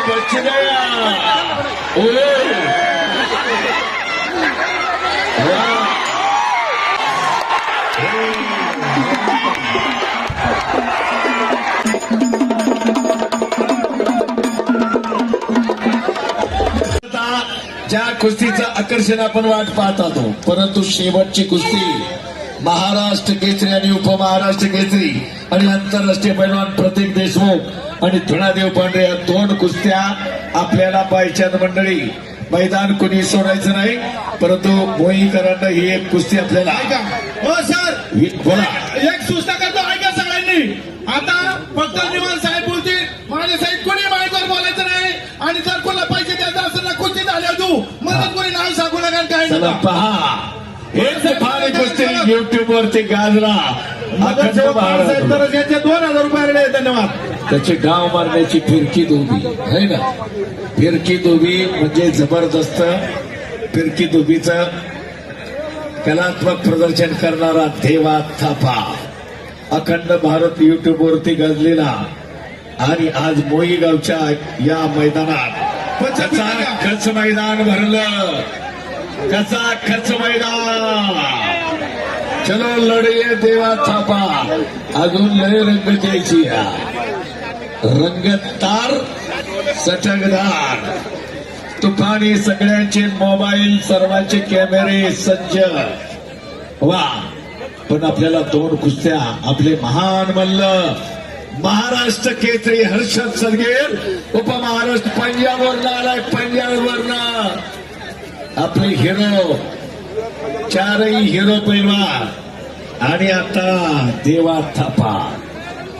बच गया। ज्या कुस्तीचं आकर्षण आपण वाट पाहत होतो, परंतु शेवटची कुस्ती महाराष्ट्र केसरी आणि उपमहाराष्ट्र केसरी आणि आंतरराष्ट्रीय पैलवान प्रतीक देशमुख आणि धुणादेव पांढरे या दोन कुस्त्या आपल्याला पाहिजेत मंडळी. मैदान कोणी सोडायचं नाही, परंतु मोहीकरांना ही एक कुस्ती आपल्याला. हो सर, बोला. एक सूचना करतो, ऐका सगळ्यांनी. आता फक्त निवाल साहेब बोलतील, माझे साहेब कोणी माईकवर बोलायचं नाही. आणि जर कोणाला पैसे द्यायचं असेल ना, कुस्ती झाल्या तू म्हणून कोणी नाव सांगू नका. काय चला पहा, एक फार कुस्ती युट्यूब वरती गाजला. साहेब तर यांचे 2000 रुपये. धन्यवाद. त्याची डाव मारण्याची फिरकी दोबी आहे ना, फिरकी दोबी म्हणजे जबरदस्त. फिरकी दोबीचं कलात्मक प्रदर्शन करणारा देवा थापा अखंड भारत युट्यूब वरती गाजलेला. आणि आज मोई गावच्या या मैदानात कसा खच मैदान भरलं, कसा खच मैदान. चलो लढे देवा थापा, अजून लय रंग द्यायची. रंगतार सटकदार तुफानी, सगळ्यांचे मोबाईल, सर्वांचे कॅमेरे सज्ज. वा, पण आपल्याला दोन कुस्त्या. आपले महान मल्ल महाराष्ट्र केसरी हर्षद सदगीर, उपमहाराष्ट्र पंजाबवरनं आलाय. पंजाबवरनं आपले हिरो, चारही हिरो पैलवान. आणि आता देवा थापा,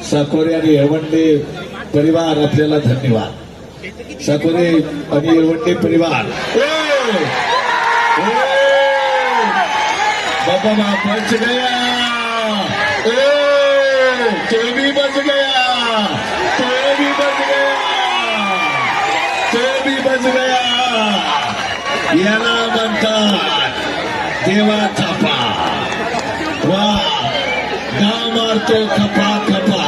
साकोरे आणि येवंडे परिवार आपल्याला धन्यवाद. साकोरे आणि येवंडे परिवार. बाबा बच गया, तो भी बच गया, तो भी बच गया, तो भी बच गया. याला म्हणतात देवा थापा. वा, गाव मारतो खपा खपा.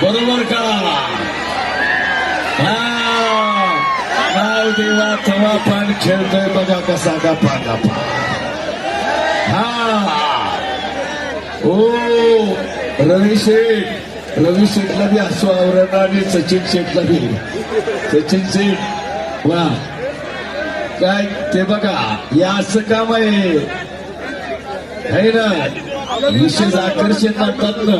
बरोबर का? हा, देवा थवा पण खेळतोय बघा कसा गपा गपा. हा, ओ रवी शेठला बी हसू आवरण. आणि सचिन शेठला बी. सचिन शेठ वा, काय ते बघा, या असं काम आहे ना, विशेष आकर्षण म्हणतात ना.